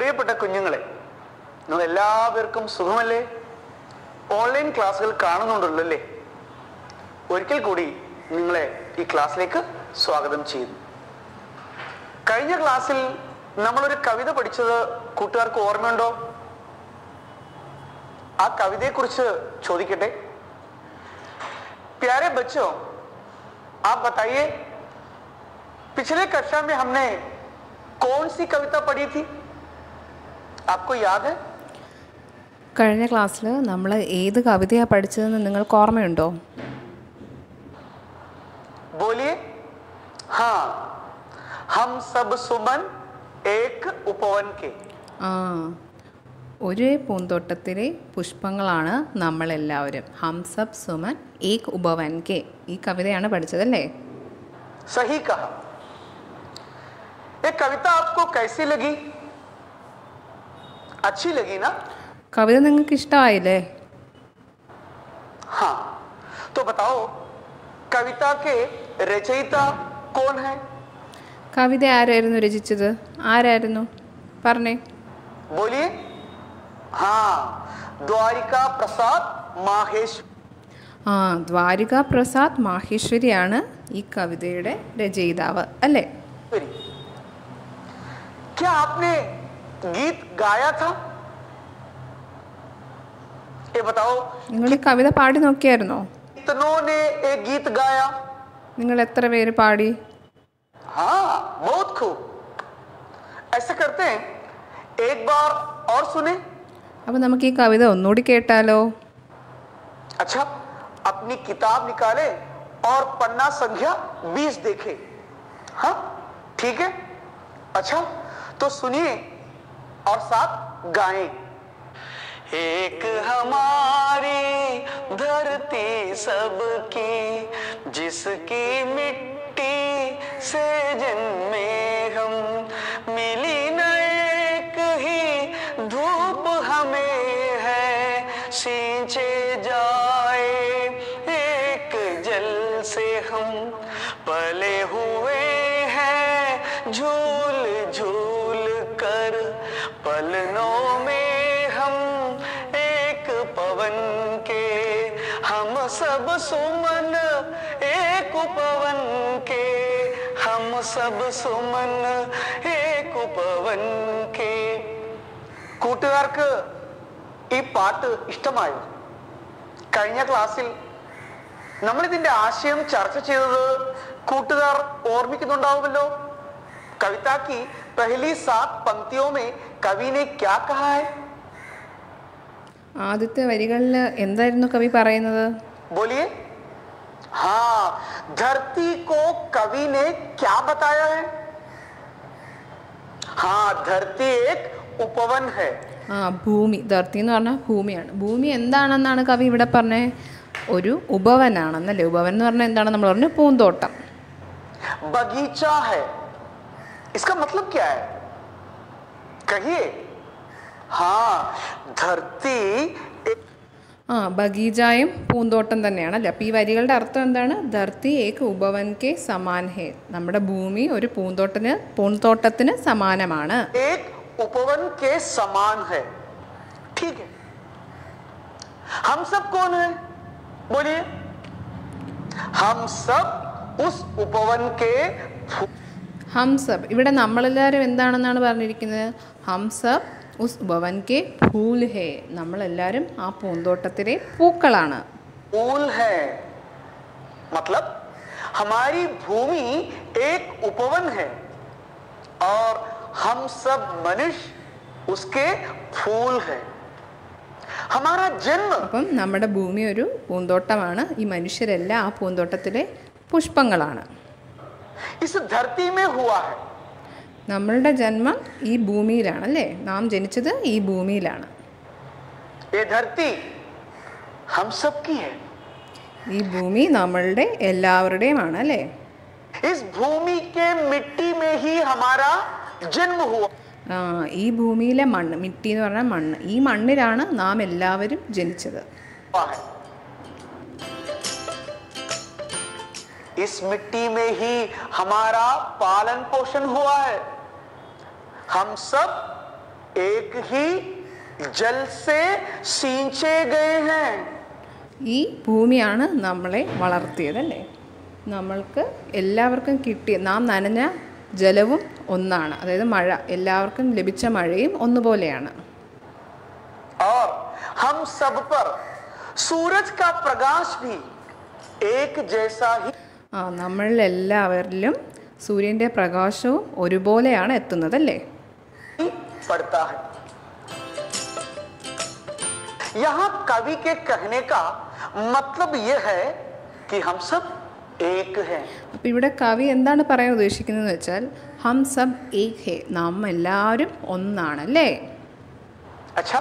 പ്രിയപ്പെട്ട കുഞ്ഞുങ്ങളെ, നിങ്ങൾ എല്ലാവർക്കും സുഖമല്ലേ? ഓൺലൈൻ ക്ലാസ്സുകൾ കാണുന്നുണ്ടല്ലോ അല്ലേ? ഒരിക്കൽ കൂടി നിങ്ങളെ ഈ ക്ലാസ്സിലേക്ക് സ്വാഗതം ചെയ്യുന്നു. കഴിഞ്ഞ ക്ലാസ്സിൽ നമ്മളൊരു കവിത പഠിച്ചത് കൂട്ടുകാർക്ക് ഓർമ്മയുണ്ടോ? ആ കവിതയെക്കുറിച്ച് ചോദിക്കട്ടെ. प्यारे बच्चों, आप बताइए पिछले कक्षा में हमने कौन सी कविता पढ़ी थी? आपको याद है? കഴിഞ്ഞ ക്ലാസ്സിൽ നമ്മൾ ഏത് കവിതയാണ് പഠിച്ചതെന്ന് നിങ്ങൾക്ക് ഓർമ്മയുണ്ടോ? बोलिए. हाँ, हम सब सुमन एक उपवन के. ഒരേ പൂന്തോട്ടത്തിലെ പുഷ്പങ്ങളാണ് നമ്മളെല്ലാവരും. ഹം സബ് സുമൻ ഏക് ഉപവൻ കെ. ഈ കവിതയാണ് പഠിച്ചതല്ലേ? सही कहा. ये कविता आपको कैसी लगी? अच्छी लगी ना? കവിത നിങ്ങൾക്ക് ഇഷ്ടമായില്ലേ? हाँ, तो बताओ कविता के रचयिता कौन है? കവിത ആരായിരുന്നു രചിച്ചത്? ആരായിരുന്നു പറഞ്ഞേ? बोलिए. हाँ, द्वारिका प्रसाद माहेश्वरी. ദ്വാരിക പ്രസാദ് മാഹേശ്വരിയാണ് ഈ കവിതയുടെ രചയിതാവ് അല്ലേ? क्या आपने गीत गाया था? ये बताओ. നിങ്ങൾ ഈ കവിത പാടി നോക്കിയായിരുന്നോ? कितनों ने एक गीत गाया? നിങ്ങൾ എത്ര പേര് പാടി? हाँ, बहुत खूब. ऐसा करते हैं, एक बार और सुने. അപ്പോൾ നമുക്ക് ഈ കവിത ഒന്നുകൂടി കേട്ടാലോ? अच्छा, अपनी किताब निकाले और पन्ना संख्या 20 देखे. हाँ, ठीक है. अच्छा, तो सुनिए और साथ गाएं. एक हमारी धरती सबकी, जिसकी मिट्टी से जन्मे हम, मिली न एक ही धूप हमें है, सींचे जाए एक जल से हम, पले हुए हैं झूल झूल कर, पलनों में हम एक पवन के, हम सब सुमन एक उपवन के, हम सब सुमन एक उपवन के. കൂട്ടുകാർക്ക് ഈ പാട്ട് ഇഷ്ടമായോ? കഴിഞ്ഞ ക്ലാസ്സിൽ നമ്മൾ ഇതിന്റെ ആശയം ചർച്ച ചെയ്തത് കൂട്ടുകാർ ഓർമ്മിക്കുന്നുണ്ടാവുമല്ലോ. कविता की पहली 7 पंक्तियों में कवि ने क्या कहा है? ആദ്യത്തെ വരികളിൽ എന്തായിരുന്നു കവി പറയുന്നത്? बोलिए. हाँ, धरती को कवि ने क्या बताया है? हाँ, धरती एक उपवन है. ഭൂമി. ധർത്തി എന്ന് പറഞ്ഞാൽ ഭൂമിയാണ്. ഭൂമി എന്താണെന്നാണ് കവി ഇവിടെ പറഞ്ഞത്? ഒരു ഉപവനാണെന്നല്ലേ? ഉപവൻ എന്ന് പറഞ്ഞാൽ എന്താണ്? നമ്മൾ പറഞ്ഞു പൂന്തോട്ടം. बगीचा है. इसका मतलब क्या है? कहिए. हाँ, धरती ബഗീചായും പൂന്തോട്ടം തന്നെയാണ് അല്ലേ? അപ്പോൾ ഈ വരികളുടെ അർത്ഥം എന്താണ്? ധർത്തി ഏക് ഉപവൻ കെ സമാൻ ഹേ. നമ്മുടെ ഭൂമി ഒരു പൂന്തോട്ടത്തിന് സമാനമാണ്. एक उपवन के समान है. ठीक है. हम सब कौन है? बोलिए. हम सब उस उपवन के ഹംസബ്. ഇവിടെ നമ്മളെല്ലാവരും എന്താണെന്നാണ് പറഞ്ഞിരിക്കുന്നത്? ഹംസബ് ഉസ് ഉപവൻ കെ ഫൂൽ ഹേ. നമ്മളെല്ലാവരും ആ പൂന്തോട്ടത്തിലെ പൂക്കളാണ്. फूल है मतलब हमारी भूमि एक उपवन है और हम सब मनुष्य उसके फूल है. हमारा जन्म. അപ്പം നമ്മുടെ ഭൂമി ഒരു പൂന്തോട്ടമാണ്. ഈ മനുഷ്യരെല്ലാം ആ പൂന്തോട്ടത്തിലെ പുഷ്പങ്ങളാണ്. इस धरती में हुआ है. നമ്മളുടെ ജന്മം ഈ ഭൂമിയിലാണ് അല്ലേ? നാം ജനിച്ചത് ഈ ഭൂമിയിലാണ്. ये धरती हम सब की है. ഈ ഭൂമി നമ്മളുടെ എല്ലാവരുടെയുമാണ് അല്ലേ? इस भूमि के मिट्टी में ही हमारा जन्म हुआ. ഈ ഭൂമിയിലെ മണ്ണ്, മിട്ടി എന്ന് പറഞ്ഞാൽ മണ്ണ്, ഈ മണ്ണിലാണ് നാം എല്ലാവരും ജനിച്ചത്. इस मिट्टी में ही हमारा पालन पोषण हुआ है. हम सब एक ही जल से सींचे गए हैं. ഈ ഭൂമിയാണ് നമ്മളെ വളർത്തിയതല്ലേ. നമ്മൾക്ക് എല്ലാവർക്കും കിട്ടിയ നാം നനഞ്ഞ ജലവും ഒന്നാണ്. അതായത് മഴ, എല്ലാവർക്കും ലഭിച്ച മഴയും ഒന്നുപോലെയാണ്. और हम सब पर सूरज का प्रकाश भी एक जैसा ही നമ്മളിൽ എല്ലാവരിലും സൂര്യൻ്റെ പ്രകാശവും ഒരുപോലെയാണ് എത്തുന്നതല്ലേ. पड़ता है. यहाँ कवि के कहने का मतलब यह है कि हम सब एक हैं. അപ്പോൾ ഇവിടെ കവി എന്താണ് പറയാൻ ഉദ്ദേശിക്കുന്നത് വെച്ചാൽ ഹം സബ് ഏക് ഹേ, നാം എല്ലാവരും ഒന്നാണല്ലേ. अच्छा,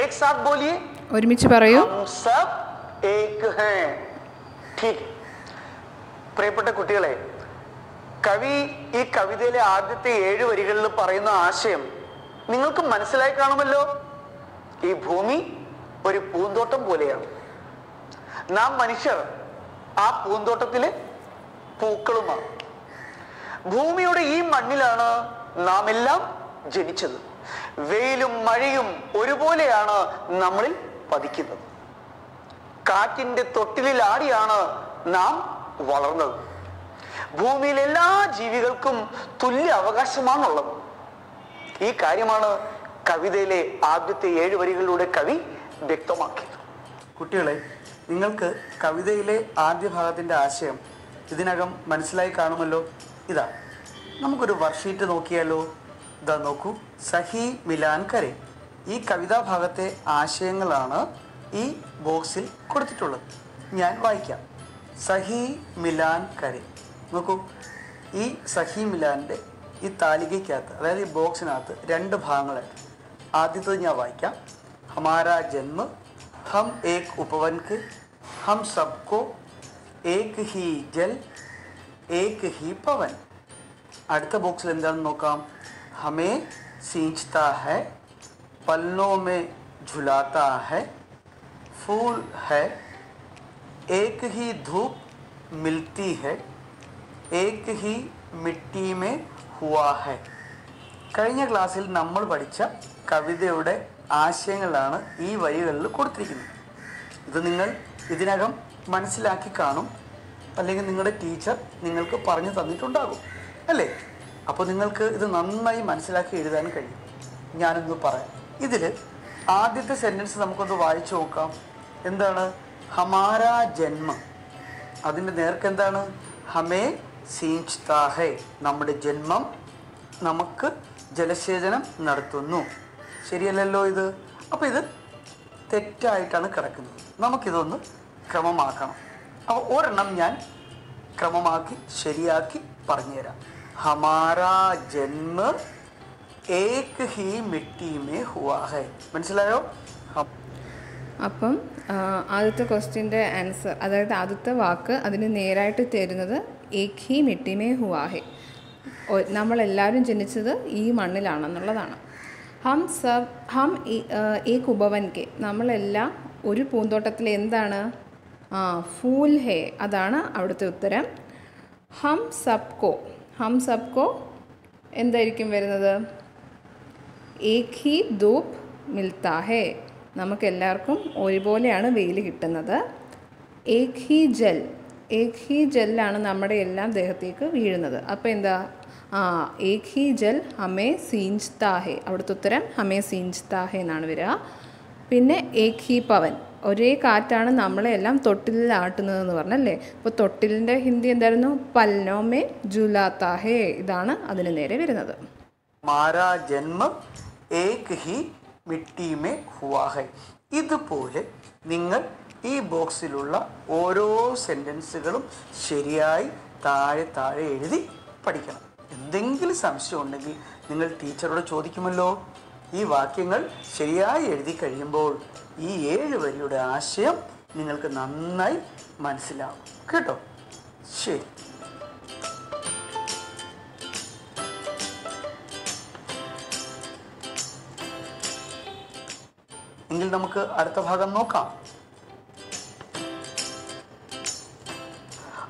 एक साथ बोलिए. ഒരുമിച്ച് പറയൂ. हम सब एक हैं. ठीक. പ്രിയപ്പെട്ട കുട്ടികളെ, കവി ഈ കവിതയിലെ ആദ്യത്തെ 7 വരികളിൽ പറയുന്ന ആശയം നിങ്ങൾക്ക് മനസ്സിലായി കാണുമല്ലോ. ഈ ഭൂമി ഒരു പൂന്തോട്ടം പോലെയാണ്. നാം മനുഷ്യർ ആ പൂന്തോട്ടത്തിലെ പൂക്കളുമാണ്. ഭൂമിയുടെ ഈ മണ്ണിലാണ് നാം എല്ലാം ജനിച്ചത്. വെയിലും മഴയും ഒരുപോലെയാണ് നമ്മളിൽ പതിക്കുന്നത്. കാറ്റിന്റെ തൊട്ടിലാടിയാണ് നാം വളർന്നത്. ഭൂമിയിൽ എല്ലാ ജീവികൾക്കും തുല്യ അവകാശമാണുള്ളത്. ഈ കാര്യമാണ് കവിതയിലെ ആദ്യത്തെ 7 വരികളിലൂടെ കവി വ്യക്തമാക്കിയത്. കുട്ടികളെ, നിങ്ങൾക്ക് കവിതയിലെ ആദ്യ ഭാഗത്തിൻ്റെ ആശയം ഇതിനകം മനസ്സിലായി കാണുമല്ലോ. ഇതാ, നമുക്കൊരു വർക്ക്ഷീറ്റ് നോക്കിയാലോ. ഇതാ നോക്കൂ, സഹി മിലാൻ കരെ. ഈ കവിതാ ഭാഗത്തെ ആശയങ്ങളാണ് ഈ ബോക്സിൽ കൊടുത്തിട്ടുള്ളത്. ഞാൻ വായിക്കാം. സഹി മിലാൻ കരെ. നോക്കൂ, ഈ സഹി മിലാൻ്റെ ഈ താലികയ്ക്കകത്ത്, അതായത് ഈ ബോക്സിനകത്ത് 2 ഭാഗങ്ങളായിട്ട്. ആദ്യത്തത് ഞാൻ വായിക്കാം. ഹമാരാ ജന്മ, ഹം ഏക് ഉപവൻ കെ, ഹം സബ്കോ ഏക് ഹി ജൽ ഏക് ഹി പവൻ. അടുത്ത ബോക്സിൽ എന്താണെന്ന് നോക്കാം. ഹമേ सींचता है, पलनों में झुलाता है, फूल है, एक ही धूप मिलती है, एक ही मिट्टी में हुआ है. കഴിഞ്ഞ ക്ലാസ്സിൽ നമ്മൾ പഠിച്ച കവിതയുടെ ആശയങ്ങളാണ് ഈ വരികളിൽ കൊടുത്തിരിക്കുന്നത്. ഇത് നിങ്ങൾ ഇതിനകം മനസ്സിലാക്കി കാണും, അല്ലെങ്കിൽ നിങ്ങളുടെ ടീച്ചർ നിങ്ങൾക്ക് പറഞ്ഞു തന്നിട്ടുണ്ടാകും അല്ലേ. അപ്പോൾ നിങ്ങൾക്ക് ഇത് നന്നായി മനസ്സിലാക്കി എഴുതാൻ കഴിയും. ഞാനൊന്ന് പറയാം. ഇതിൽ ആദ്യത്തെ സെൻറ്റൻസ് നമുക്കൊന്ന് വായിച്ചു നോക്കാം. എന്താണ്? ഹമാരാ ജന്മ. അതിൻ്റെ നേർക്ക് എന്താണ്? ഹമേ സീഞ്ച്താ ഹേ. നമ്മുടെ ജന്മം നമുക്ക് ജലസേചനം നടത്തുന്നു. ശരിയല്ലല്ലോ ഇത്? അപ്പോൾ ഇത് തെറ്റായിട്ടാണ് കിടക്കുന്നത്. നമുക്കിതൊന്ന് ക്രമമാക്കണം. അപ്പോൾ ഒരെണ്ണം ഞാൻ ക്രമമാക്കി ശരിയാക്കി പറഞ്ഞുതരാം. ഹമാരാ ജന്മ ഏക് ഹി മിട്ടി മേ ഹുവാ ഹൈ. മനസ്സിലായോ? അപ്പം ആദ്യത്തെ ക്വസ്റ്റ്യൻ്റെ ആൻസർ, അതായത് ആദ്യത്തെ വാക്ക് അതിന് നേരായിട്ട് തരുന്നത് ഏക് ഹി മിട്ടി മേ ഹുവാ ഹൈ. നമ്മളെല്ലാവരും ജനിച്ചത് ഈ മണ്ണിലാണെന്നുള്ളതാണ്. ഹം ഏക് ഉപവൻ കെ. നമ്മളെല്ലാം ഒരു പൂന്തോട്ടത്തിൽ എന്താണ്? ഫൂൽ ഹേ. അതാണ് അവിടുത്തെ ഉത്തരം. ഹം സബ്കോ എന്തായിരിക്കും വരുന്നത്? ഏക് ഹി ധൂപ് മിൽത്താ ഹേ. നമുക്കെല്ലാവർക്കും ഒരുപോലെയാണ് വെയിൽ കിട്ടുന്നത്. ഏക് ഹി ജെല്ലാണ് നമ്മുടെ എല്ലാം ദേഹത്തേക്ക് വീഴുന്നത്. അപ്പോൾ എന്താ? ഏക് ഹി ജൽ ഹമേ സീഞ്ച്താ ഹേ. അവിടുത്തെ ഉത്തരം ഹമേ സീഞ്ച്താ ഹേ എന്നാണ് വരിക. പിന്നെ ഏക് ഹി പവൻ. ഒരേ കാറ്റാണ് നമ്മളെല്ലാം തൊട്ടിലാട്ടുന്നതെന്ന് പറഞ്ഞല്ലേ. അപ്പോൾ തൊട്ടിലിൻ്റെ ഹിന്ദി എന്തായിരുന്നു? പൽനോമേ ജുലാത്താ ഹേ. ഇതാണ് അതിന് നേരെ വരുന്നത്. മാരാ ജന്മ ഏക് ഹി മിട്ടി മേ ഹുവാ ഹൈ. ഇതുപോലെ നിങ്ങൾ ഈ ബോക്സിലുള്ള ഓരോ സെൻറ്റൻസുകളും ശരിയായി താഴെ എഴുതി പഠിക്കണം. എന്തെങ്കിലും സംശയം ഉണ്ടെങ്കിൽ നിങ്ങൾ ടീച്ചറോട് ചോദിക്കുമല്ലോ. ഈ വാക്യങ്ങൾ ശരിയായി എഴുതി കഴിയുമ്പോൾ ഈ 7 വരിയുടെ ആശയം നിങ്ങൾക്ക് നന്നായി മനസ്സിലാവും കേട്ടോ. ശരി. എങ്കിൽ നമുക്ക് അടുത്ത ഭാഗം നോക്കാം.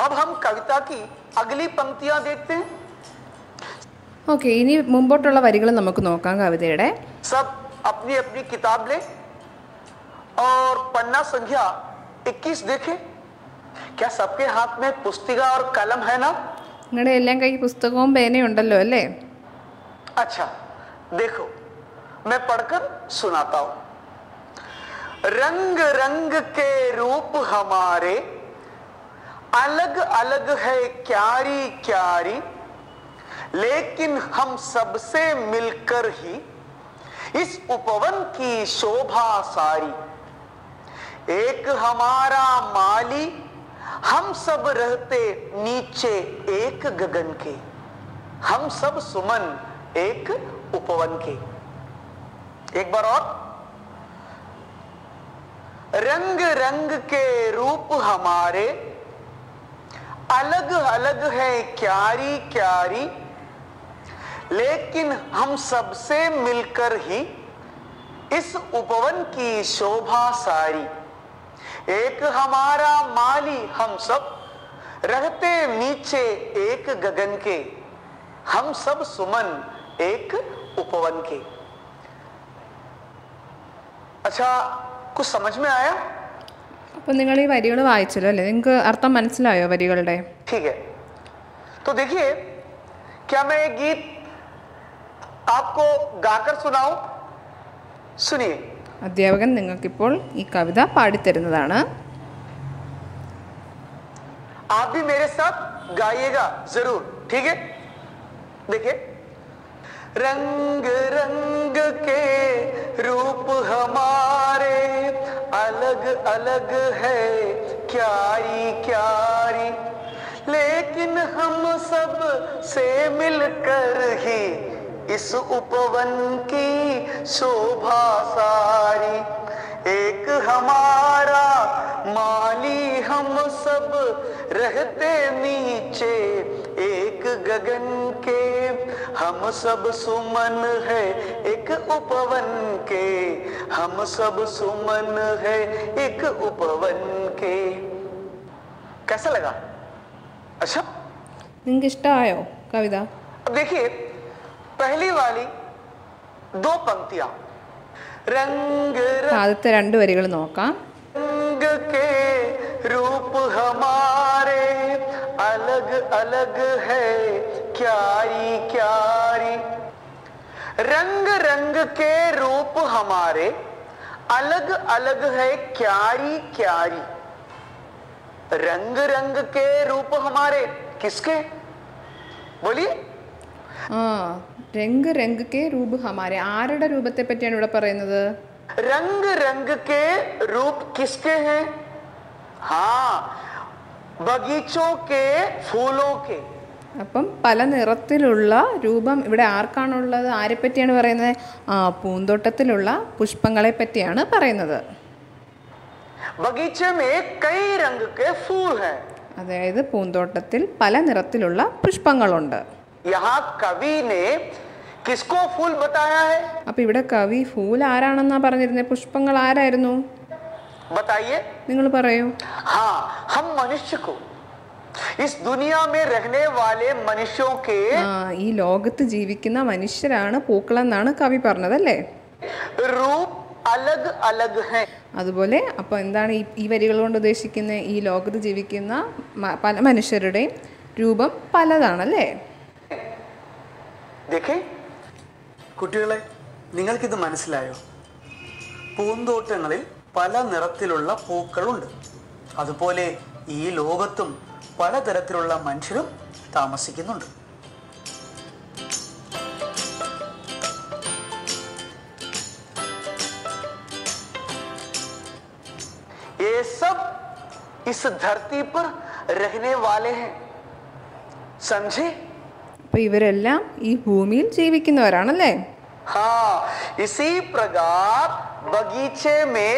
अब हम कविता की अगली पंक्तियां देखते हैं. ഓക്കെ, ഇനി മുമ്പോട്ടുള്ള വരികൾ നമുക്ക് നോക്കാം കവിതയുടെ. सब अपनी अपनी किताब लें और पन्ना संख्या 21 देखें। क्या सबके हाथ में पुस्तिका और कलम है ना? നിങ്ങളുടെ എല്ലാം കൈ പുസ്തകവും പേനയും ഉണ്ടല്ലോ അല്ലേ? अच्छा देखो, मैं पढ़कर सुनाता हूं। रंग रंग के रूप हमारे अलग अलग है क्यारी क्यारी, लेकिन हम सबसे मिलकर ही इस उपवन की शोभा सारी। एक हमारा माली, हम सब रहते नीचे एक गगन के, हम सब सुमन एक उपवन के। एक बार और। रंग रंग के रूप हमारे अलग अलग है क्यारी क्यारी, लेकिन हम सबसे मिलकर ही इस उपवन की शोभा सारी। एक हमारा माली, हम सब रहते नीचे एक गगन के, हम सब सुमन एक उपवन के। अच्छा, कुछ समझ में आया? അപ്പോൾ നിങ്ങൾ ഈ വരികൾ വായിച്ചല്ലോ അല്ലേ? നിങ്ങൾക്ക് അർത്ഥം മനസ്സിലായോ വരികളുടെ? ठीक है, तो देखिए, क्या मैं ये गीत आपको गाकर सुनाऊं? सुनिए। അധ്യാപകൻ നിങ്ങൾക്കിപ്പോൾ ഈ കവിത പാടിത്തരുന്നതാണ്. आप भी मेरे साथ गाइएगा जरूर, ठीक है? देखिए, रंग रंग के रूप हमारे अलग अलग है क्यारी क्यारी, लेकिन हम सब से मिलकर ही इस उपवन की शोभा सारी। एक हमारा माली, हम सब रहते नीचे एक गगन के, हम सब सुमन है एक उपवन के, हम सब सुमन है एक उपवन के। कैसा लगा? अच्छा, നിങ്ങൾക്ക് ഇഷ്ടമായോ കവിത? अब देखिए, पहली वाली दो पंक्तियां, रंग ആദ്യത്തെ രണ്ട് വരികൾ നോക്കാം. रंग के रूप हमारे अलग अलग है क्यारी क्यारी। रंग रंग के रूप हमारे अलग अलग है क्यारी क्यारी। रंग रंग के रूप हमारे किसके? बोलिए। ആ രംഗ് രംഗ് കെ രൂപ് ഹമാരെ, ആരുടെ രൂപത്തെ പറ്റിയാണ് ഇവിടെ പറയുന്നത്? रंग रंग के रूप किसके हैं? हाँ, बगीचों के फूलों के। അപ്പം പല നിറത്തിലുള്ള രൂപം ഇവിടെ ആർക്കാണുള്ളത്? ആരെ പറ്റിയാണ് പറയുന്നത്? ആ പൂന്തോട്ടത്തിലുള്ള പുഷ്പങ്ങളെ പറ്റിയാണ് പറയുന്നത്. बगीचे में कई रंग के फूल हैं। അതായത് പൂന്തോട്ടത്തിൽ പല നിറത്തിലുള്ള പുഷ്പങ്ങളുണ്ട്. यहाँ कवि ने किसको फूल बताया है? അപ്പം ഇവിടെ കവി ഫൂൽ ആരാണെന്നാ പറഞ്ഞിരുന്നത്? പുഷ്പങ്ങൾ ആരായിരുന്നു? बताइए। നിങ്ങൾ പറയൂ. हाँ, हम मनुष्य को, इस दुनिया में रहने वाले मनुष्यों के ഈ ലോകത്ത് ജീവിക്കുന്ന മനുഷ്യരാണ് പൂക്കളെന്നാണ് കവി പറഞ്ഞതല്ലേ? रूप अलग अलग हैं। അതുപോലെ അപ്പോൾ എന്താണ് ഈ വരികൾ കൊണ്ട് ഉദ്ദേശിക്കുന്നത്? ഈ ലോകത്ത് ജീവിക്കുന്ന പല മനുഷ്യരുടെയും രൂപം പലതാണല്ലേ? देखे കുട്ടികളെ, നിങ്ങൾക്കിത് മനസ്സിലായോ? പൂന്തോട്ടങ്ങളിൽ പല നിറത്തിലുള്ള പൂക്കളുണ്ട്. അതുപോലെ ഈ ലോകത്തും പലതരത്തിലുള്ള മനുഷ്യരും താമസിക്കുന്നുണ്ട്. ये सब इस धरती पर रहने वाले हैं, समझे? അപ്പോൾ ഇവരെല്ലാം ഈ ഭൂമിയിൽ ജീവിക്കുന്നവരാണല്ലേ? हाँ, इसी प्रकार बगीचे में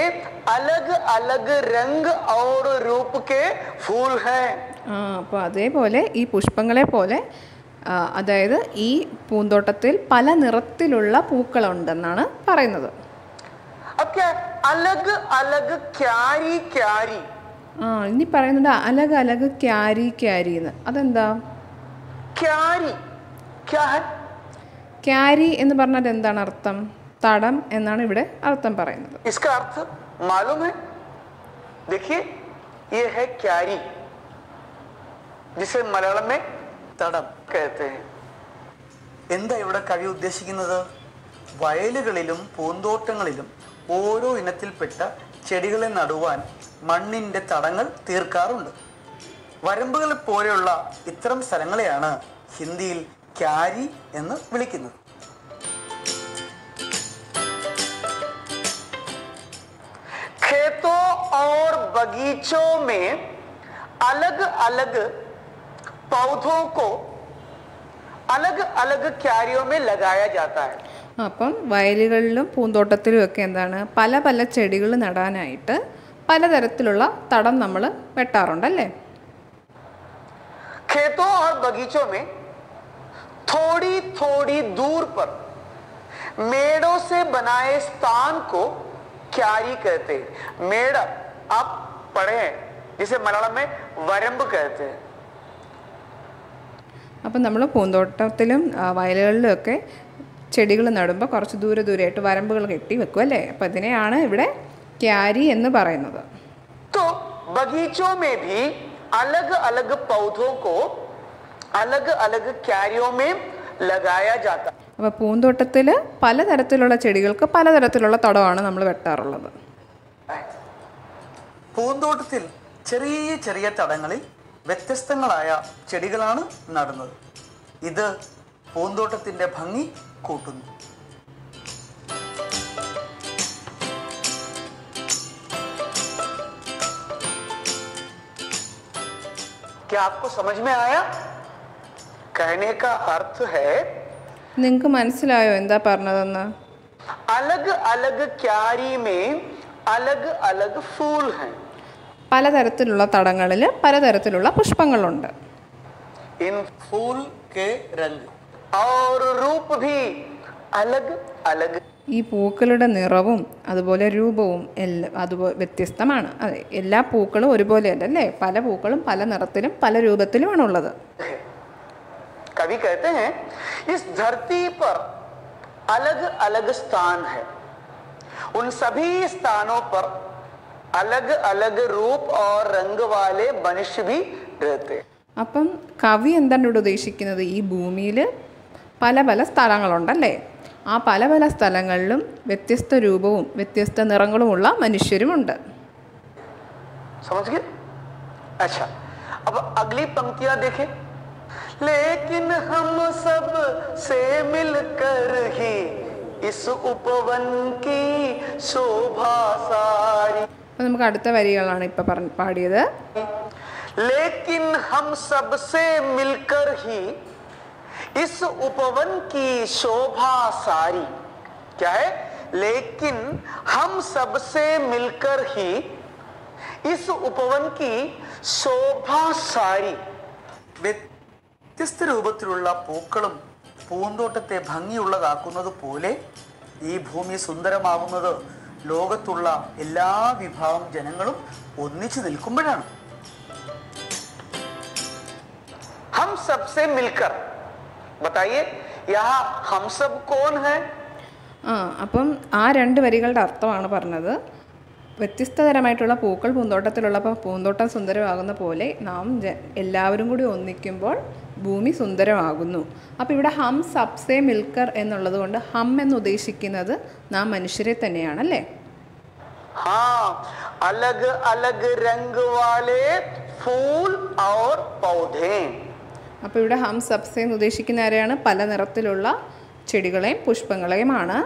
अलग अलग रंग और रूप के फूल हैं. അപ്പോൾ അതേപോലെ ഈ പുഷ്പങ്ങളെ പോലെ അതായത് ഈ പൂന്തോട്ടത്തിൽ പല നിറത്തിലുള്ള പൂക്കളുണ്ടെന്നാണ് പറയുന്നത്. अब क्या अलग अलग क्यारी क्यारी? ഇനി പറയുന്നുണ്ട് അലഗ് അലഗ് ക്യാരി ക്യാരി എന്ന്. അതെന്താ? क्यारी क्या है? ക്യാരി എന്ന് പറഞ്ഞാൽ എന്താണ് അർത്ഥം? തടം എന്നാണ് ഇവിടെ അർത്ഥം പറയുന്നത്. इसका अर्थ मालूम है? देखिए, ये है क्यारी, जिसे मलयालम में तड़म कहते हैं. എന്താ ഇവിടെ കവി ഉദ്ദേശിക്കുന്നത്? വയലുകളിലും പൂന്തോട്ടങ്ങളിലും ഓരോ ഇനത്തിൽപ്പെട്ട ചെടികളെ നടുവാൻ മണ്ണിന്റെ തടങ്ങൾ തീർക്കാറുണ്ട്. വരമ്പുകൾ പോലെയുള്ള ഇത്തരം സ്ഥലങ്ങളെയാണ് ഹിന്ദിയിൽ ക്യാരി എന്ന് വിളിക്കുന്നത്. खेतों और बगीचों में अलग अलग पौधों को अलग अलग क्यारियों में लगाया जाता है. അപ്പം വയലുകളിലും പൂന്തോട്ടത്തിലും ഒക്കെ എന്താണ് പല പല ചെടികൾ നടാനായിട്ട് പലതരത്തിലുള്ള തടം നമ്മൾ വെട്ടാറുണ്ടല്ലേ. खेतों और बगीचों में थोड़ी थोड़ी दूर पर मेड़ों से बनाए स्थान को क्यारी कहते हैं. मेड़ आप पढ़े हैं, जिसे मलयालम में वरंब कहते हैं. അപ്പം നമ്മൾ പൂന്തോട്ടത്തിലും വയലുകളിലും ഒക്കെ ചെടികൾ നടുമ്പോൾ കുറച്ച് ദൂരെയായിട്ട് വരമ്പുകൾ കെട്ടി വെക്കും അല്ലേ. അപ്പം ഇതിനെയാണ് ഇവിടെ ക്യാരി എന്ന് പറയുന്നത്. तो बगीचों में भी अलग अलग पौधों को अलग अलग क्यारियों में लगाया जाता. അപ്പോൾ പൂന്തോട്ടത്തിൽ പലതരത്തിലുള്ള ചെടികൾക്ക് പലതരത്തിലുള്ള തടമാണ് നമ്മൾ വെട്ടാറുള്ളത്. പൂന്തോട്ടത്തിൽ ചെറിയ ചെറിയ തടങ്ങളിൽ വ്യത്യസ്തങ്ങളായ ചെടികളാണ് നടുന്നത്. ഇത് പൂന്തോട്ടത്തിന്റെ ഭംഗി കൂട്ടുന്നു. क्या आपको समझ में आया? कहने का अर्थ है, നിങ്ങൾക്ക് മനസ്സിലായോ എന്താ പറഞ്ഞതെന്ന്? अलग अलग क्यारी में अलग अलग फूल हैं. പലതരത്തിലുള്ള തടങ്ങളിൽ പലതരത്തിലുള്ള പുഷ്പങ്ങളുണ്ട്. इन फूल के रंग और रूप भी अलग अलग. ഈ പൂക്കളുടെ നിറവും അതുപോലെ രൂപവും എല്ലാം അതുപോലെ വ്യത്യസ്തമാണ്. അതെ, എല്ലാ പൂക്കളും ഒരുപോലെയല്ല അല്ലേ. പല പൂക്കളും പല നിറത്തിലും പല രൂപത്തിലുമാണ് ഉള്ളത്. कवि कहते हैं, इस धरती पर अलग अलग स्थान है. उन सभी स्थानों पर अलग अलग रूप और रंग वाले मनुष्य भी रहते. അപ്പം കവി എന്താണ് ഇവിടെ ഉദ്ദേശിക്കുന്നത്? ഈ ഭൂമിയിൽ പല പല സ്ഥലങ്ങളുണ്ടല്ലേ. ആ പല പല സ്ഥലങ്ങളിലും വ്യത്യസ്ത രൂപവും വ്യത്യസ്ത നിറങ്ങളുമുള്ള മനുഷ്യരുമുണ്ട്. समझ गए? अच्छा, अब अगली पंक्तियां देखें. लेकिन हम सब से मिलकर ही इस उपवन की शोभा सारी. അപ്പം നമുക്ക് അടുത്ത വരികളാണ് ഇപ്പം പാടിയത്. लेकिन हम सब से मिलकर ही इस उपवन की शोभा सारी. क्या है? लेकिन हम सब से मिलकर ही इस उपवन की शोभा सारी. വ്യത്യസ്ത രൂപത്തിലുള്ള പൂക്കളും പൂന്തോട്ടത്തെ ഭംഗിയുള്ളതാക്കുന്നത് പോലെ ഈ ഭൂമി സുന്ദരമാകുന്നത് ലോകത്തുള്ള എല്ലാ വിഭാഗം ജനങ്ങളും ഒന്നിച്ചു നിൽക്കുമ്പോഴാണ്. हम सबसे मिलकर, बताइए यहाँ हम सब कौन है? അപ്പം ആ രണ്ട് വരികളുടെ അർത്ഥമാണ് പറഞ്ഞത്. വ്യത്യസ്തതരമായിട്ടുള്ള പൂക്കൾ പൂന്തോട്ടത്തിലുള്ളപ്പോൾ പൂന്തോട്ടം സുന്ദരമാകുന്ന പോലെ നാം എല്ലാവരും കൂടി ഒന്നിക്കുമ്പോൾ ഭൂമി സുന്ദരമാകുന്നു. അപ്പോൾ ഇവിടെ ഹം സബ്സെ മിൽക്കർ എന്നുള്ളത് കൊണ്ട് ഹം എന്ന് ഉദ്ദേശിക്കുന്നത് നാം മനുഷ്യരെ തന്നെയാണല്ലേ. हाँ, अलग अलग रंग वाले फूल और पौधे. അപ്പോൾ ഇവിടെ ഹം സബ്സെ എന്ന് ഉദ്ദേശിക്കുന്ന ആരെയാണ്? പല നിറത്തിലുള്ള ചെടികളെയും പുഷ്പങ്ങളെയുമാണ്.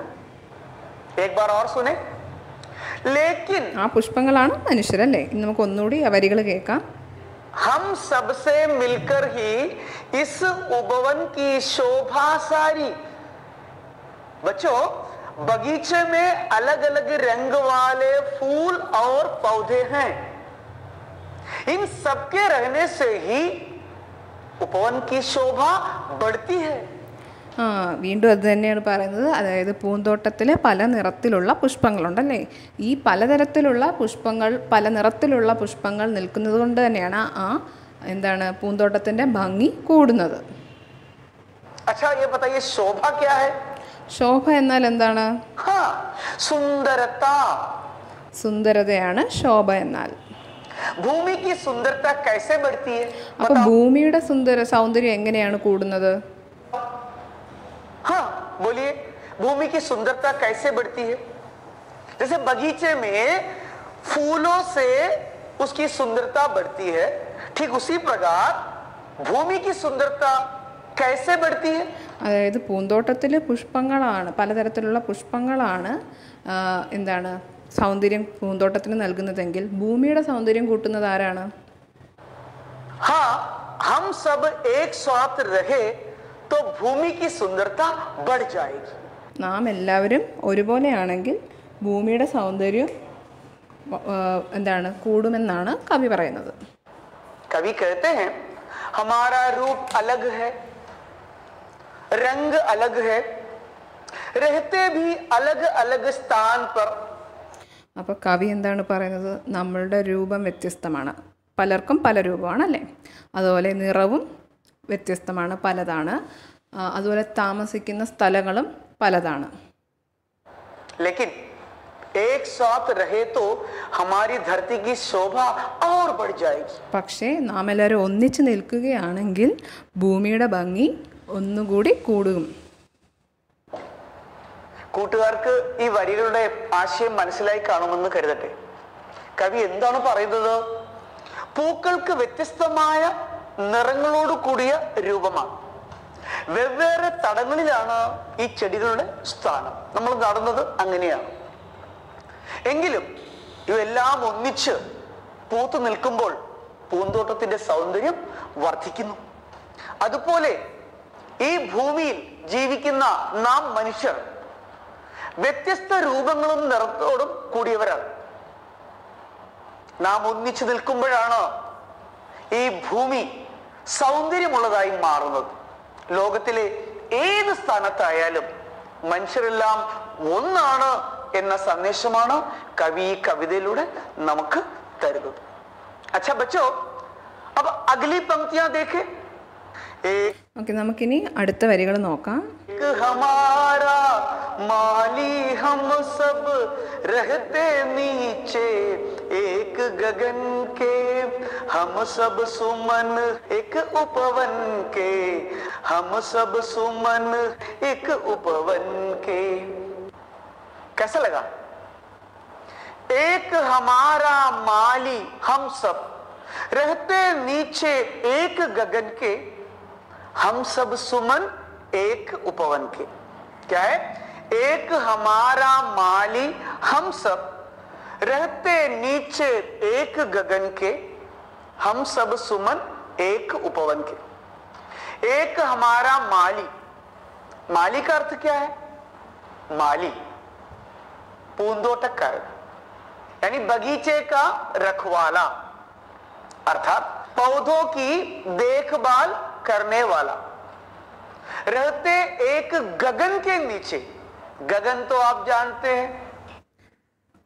एक बार और सुने. लेकिन ആ പുഷ്പങ്ങളാണ് മനുഷ്യരല്ലേ. ഇനി നമുക്ക് ഒന്നുകൂടി ആ വരികൾ കേൾക്കാം. हम सबसे मिलकर ही इस उपवन की शोभा सारी. बच्चों, बगीचे में अलग अलग रंग वाले फूल और पौधे हैं. इन सबके रहने से ही उपवन की शोभा बढ़ती है. വീണ്ടും അത് തന്നെയാണ് പറയുന്നത്. അതായത് പൂന്തോട്ടത്തിൽ പല നിറത്തിലുള്ള പുഷ്പങ്ങളുണ്ടല്ലേ. ഈ പലതരത്തിലുള്ള പുഷ്പങ്ങൾ പല നിറത്തിലുള്ള പുഷ്പങ്ങൾ നിൽക്കുന്നത് കൊണ്ട് തന്നെയാണ് എന്താണ് പൂന്തോട്ടത്തിൻ്റെ ഭംഗി കൂടുന്നത്. अच्छा, ये बताइए शोभा क्या है? ശോഭ എന്നാൽ എന്താണ്? हाँ, सुंदरता। സുന്ദരതയാണ് ശോഭ എന്നാൽ. भूमि की सुंदरता कैसे बढ़ती है? അപ്പൊ ഭൂമിയുടെ സൗന്ദര്യം എങ്ങനെയാണ് കൂടുന്നത്? हाँ बोलिए, भूमि की सुंदरता कैसे बढ़ती है? जैसे बगीचे में फूलों से उसकी सुंदरता बढ़ती है, ठीक उसी प्रकार भूमि की सुंदरता कैसे बढ़ती है? അതായത് പൂന്തോട്ടത്തിൽ പുഷ്പങ്ങളാണ്, പലതരത്തിലുള്ള പുഷ്പങ്ങളാണ് എന്താണ് സൗന്ദര്യം പൂന്തോട്ടത്തിന് നൽകുന്നതെങ്കിൽ ഭൂമിയുടെ സൗന്ദര്യം കൂട്ടുന്നത് ആരാണ്? हाँ, हम सब एक साथ रहे तो भूमि की सुंदरता बढ़ जाएगी. നാം എല്ലാവരും ഒരുപോലെയാണെങ്കിൽ ഭൂമിയുടെ സൗന്ദര്യം എന്താണ് കൂടുമെന്നാണ് കവി പറയുന്നത്. कवि कहते हैं हमारा रूप अलग है, रंग अलग है, रहते भी अलग अलग स्थान पर. അപ്പോൾ കവി എന്താണ് പറയുന്നത്? നമ്മളുടെ രൂപം വ്യത്യസ്തമാണ്, പലർക്കും പല രൂപമാണല്ലേ. അതുപോലെ നിറവും വ്യത്യസ്തമാണ്, പലതാണ്. അതുപോലെ താമസിക്കുന്ന സ്ഥലങ്ങളും പലതാണ്. लेकिन एक साथ रहे तो हमारी धरती की शोभा और बढ़ जाएगी. പക്ഷേ നാം എല്ലാവരും ഒന്നിച്ച് നിൽക്കുകയാണെങ്കിൽ ഭൂമിയുടെ ഭംഗി ഒന്നുകൂടി കൂടും. കൂട്ടുകാർക്ക് ഈ വരികളുടെ ആശയം മനസ്സിലായി കാണുമെന്ന് കരുതട്ടെ. കവി എന്താണ് പറയുന്നത്? പൂക്കൾക്ക് വ്യത്യസ്തമായ നിറങ്ങളോട് കൂടിയ രൂപമാണ്. വെവ്വേറെ തടങ്ങളിലാണ് ഈ ചെടികളുടെ സ്ഥാനം. നമ്മൾ നടന്നത് അങ്ങനെയാണ്. എങ്കിലും ഇവയെല്ലാം ഒന്നിച്ച് പൂത്തു നിൽക്കുമ്പോൾ പൂന്തോട്ടത്തിന്റെ സൗന്ദര്യം വർദ്ധിക്കുന്നു. അതുപോലെ ഈ ഭൂമിയിൽ ജീവിക്കുന്ന നാം മനുഷ്യർ വ്യത്യസ്ത രൂപങ്ങളും നിറത്തോടും കൂടിയവരാണ്. നാം ഒന്നിച്ചു നിൽക്കുമ്പോഴാണ് ഈ ഭൂമി സൗന്ദര്യമുള്ളതായി മാറുന്നത്. ലോകത്തിലെ ഏത് സ്ഥാനത്തായാലും മനുഷ്യരെല്ലാം ഒന്നാണ് എന്ന സന്ദേശമാണ് കവി ഈ കവിതയിലൂടെ നമുക്ക് തരുന്നത്. अच्छा बच्चों, अब अगली पंक्तियां देखें. ഓക്കെ, നമുക്കിനി അടുത്ത വരികൾ നോക്കാം. एक हमारा माली हम सब रहते नीचे एक गगन के, हम सब सुमन एक उपवन के, हम सब सुमन एक उपवन के. कैसा लगा? एक हमारा माली हम सब रहते नीचे एक गगन के, हम सब सुमन एक उपवन के. क्या है? एक हमारा माली हम सब रहते नीचे एक गगन के, हम सब सुमन एक उपवन के. एक हमारा माली, माली का अर्थ क्या है? माली पूंदोटक्कर, यानी बगीचे का रखवाला, अर्थात पौधों की देखभाल करने वाला. रहते एक गगन के नीचे. गगन तो आप जानते हैं.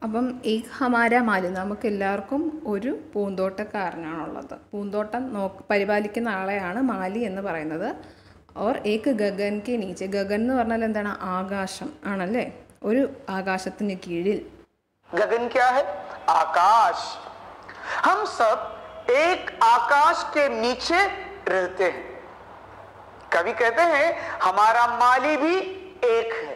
അപ്പം ഏക് ഹമാര മാലി, നമുക്ക് എല്ലാവർക്കും ഒരു പൂന്തോട്ടക്കാരനാണുള്ളത്. പൂന്തോട്ടം പരിപാലിക്കുന്ന ആളെയാണ് മാലി എന്ന് പറയുന്നത്. ഓർ ഏക് ഗഗൻ കെ നീച്ചെ, ഗഗൻ എന്ന് പറഞ്ഞാൽ എന്താണ്? ആകാശം ആണല്ലേ, ഒരു ആകാശത്തിന് കീഴിൽ. गगन क्या है? आकाश. हम सब एक आकाश के नीचे रहते हैं. कवि कहते हैं हमारा माली भी एक है.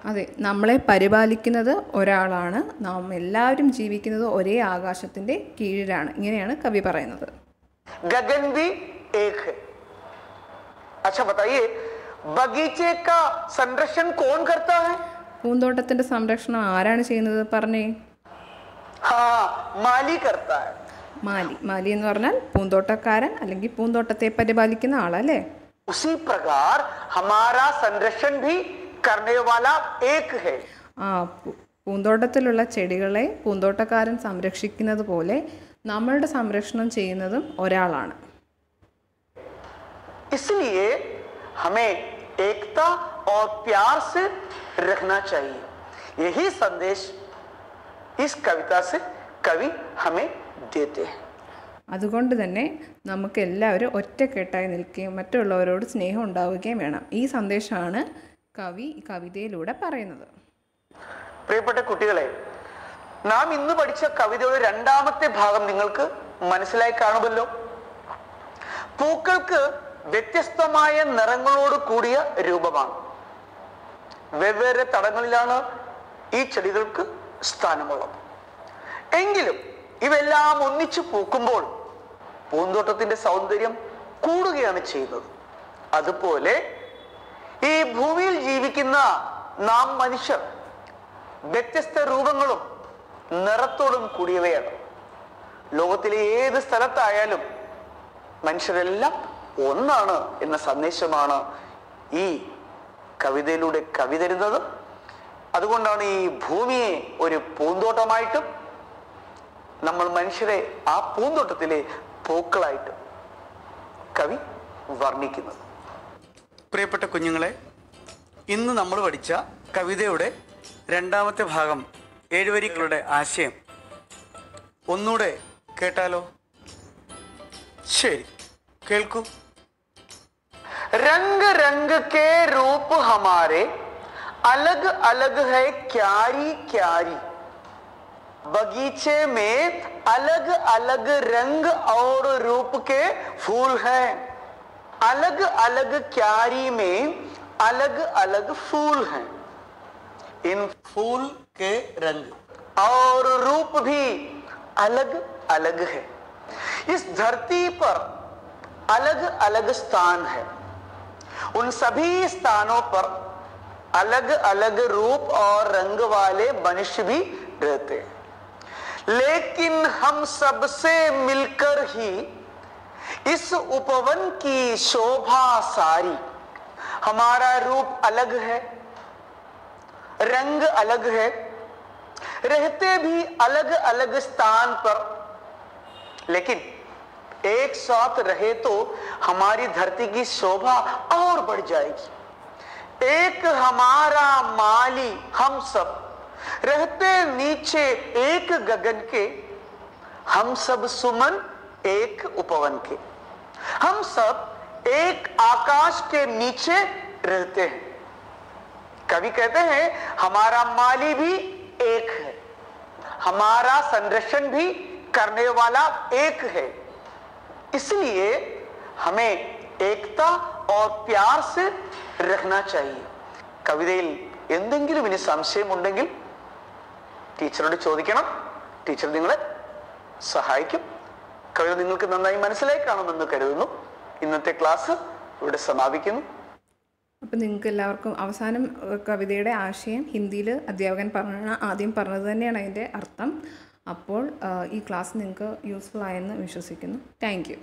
അതെ, നമ്മളെ പരിപാലിക്കുന്നത് ഒരാളാണ്, നാം എല്ലാവരും ജീവിക്കുന്നത് ഒരേ ആകാശത്തിൻ്റെ കീഴിലാണ്. ഇങ്ങനെയാണ് കവി പറയുന്നത്. गगन भी एक है. अच्छा बताइए, बगीचे का संरक्षण कौन करता है? പൂന്തോട്ടത്തിൻ്റെ സംരക്ഷണം ആരാണ് ചെയ്യുന്നത്? പറഞ്ഞേ. हाँ, माली करता है. മാലി. മാലി എന്ന് പറഞ്ഞാൽ പൂന്തോട്ടക്കാരൻ അല്ലെങ്കിൽ പൂന്തോട്ടത്തെ പരിപാലിക്കുന്ന ആളല്ലേ. उसी प्रकार हमारा संरक्षण भी करने वाला एक है. പൂന്തോട്ടത്തിലുള്ള ചെടികളെ പൂന്തോട്ടക്കാരൻ സംരക്ഷിക്കുന്നത് പോലെ നമ്മളുടെ സംരക്ഷണം ചെയ്യുന്നതും ഒരാളാണ്. इसलिए हमें एकता और प्यार से रखना चाहिए. यही संदेश इस कविता से कवि हमें देते हैं. അതുകൊണ്ട് തന്നെ നമുക്ക് എല്ലാവരും ഒറ്റക്കെട്ടായി നിൽക്കുകയും മറ്റുള്ളവരോട് സ്നേഹം ഉണ്ടാവുകയും വേണം. ഈ സന്ദേശമാണ് കവി കവിതയിലൂടെ പറയുന്നത്. പ്രിയപ്പെട്ട കുട്ടികളെ, നാം ഇന്ന് പഠിച്ച കവിതയുടെ രണ്ടാമത്തെ ഭാഗം നിങ്ങൾക്ക് മനസ്സിലായി കാണുമല്ലോ. പൂക്കൾക്ക് വ്യത്യസ്തമായ നിറങ്ങളോട് കൂടിയ രൂപമാണ്. വെവ്വേറെ തടങ്ങളിലാണ് ഈ ചെടികൾക്ക് സ്ഥാനമുള്ളത്. എങ്കിലും ഇവയെല്ലാം ഒന്നിച്ചു പൂക്കുമ്പോൾ പൂന്തോട്ടത്തിന്റെ സൗന്ദര്യം കൂടുകയാണ് ചെയ്യുന്നത്. അതുപോലെ ഈ ഭൂമിയിൽ ജീവിക്കുന്ന നാം മനുഷ്യർ വ്യത്യസ്ത രൂപങ്ങളും നിറത്തോടും കൂടിയവയാണ്. ലോകത്തിലെ ഏത് സ്ഥലത്തായാലും മനുഷ്യരെല്ലാം ഒന്നാണ് എന്ന സന്ദേശമാണ് ഈ കവിതയിലൂടെ കവി തരുന്നത്. അതുകൊണ്ടാണ് ഈ ഭൂമിയെ ഒരു പൂന്തോട്ടമായിട്ടും നമ്മൾ മനുഷ്യരെ ആ പൂന്തോട്ടത്തിലെ പൂക്കളായിട്ടും കവി വർണ്ണിക്കുന്നത്. പ്രിയപ്പെട്ട കുഞ്ഞുങ്ങളെ, ഇന്ന് നമ്മൾ പഠിച്ച കവിതയുടെ രണ്ടാമത്തെ ഭാഗം 7 വരികളുടെ ആശയം ഒന്നുകൂടെ കേട്ടാലോ? ശരി, കേൾക്കൂ. रंग रंग के रूप हमारे अलग अलग है क्यारी क्यारी, बगीचे में अलग अलग रंग और रूप के फूल हैं, अलग अलग क्यारी में अलग अलग फूल हैं, इन फूल के रंग और रूप भी अलग अलग है, इस धरती पर अलग अलग स्थान है, उन सभी स्थानों पर अलग अलग रूप और रंग वाले मनुष्य भी रहते हैं, लेकिन हम सबसे मिलकर ही इस उपवन की शोभा सारी, हमारा रूप अलग है, रंग अलग है, रहते भी अलग अलग स्थान पर, लेकिन एक साथ रहे तो हमारी धरती की शोभा और बढ़ जाएगी. एक हमारा माली हम सब, रहते नीचे एक गगन के, हम सब सुमन एक उपवन के, हम सब एक आकाश के नीचे रहते हैं. कवि कहते हैं हमारा माली भी एक है, हमारा संरक्षण भी करने वाला एक है, इसलिए हमें एकता और प्यार से रखना चाहिए. കവിതയിൽ എന്തെങ്കിലും ഇനി സംശയമുണ്ടെങ്കിൽ ടീച്ചറോട് ചോദിക്കണം. ടീച്ചർ നിങ്ങളെ സഹായിക്കും. കവിത നിങ്ങൾക്ക് നന്നായി മനസ്സിലായി കാണുമെന്ന് കരുതുന്നു. ഇന്നത്തെ ക്ലാസ് ഇവിടെ സമാപിക്കുന്നു. അപ്പോൾ നിങ്ങൾക്ക് എല്ലാവർക്കും അവസാനം കവിതയുടെ ആശയം ഹിന്ദിയിൽ അധ്യാപകൻ ആദ്യം പറഞ്ഞത് തന്നെയാണ് അതിൻ്റെ അർത്ഥം. അപ്പോൾ ഈ ക്ലാസ് നിങ്ങൾക്ക് യൂസ്ഫുൾ ആയെന്ന് വിശ്വസിക്കുന്നു. Thank you.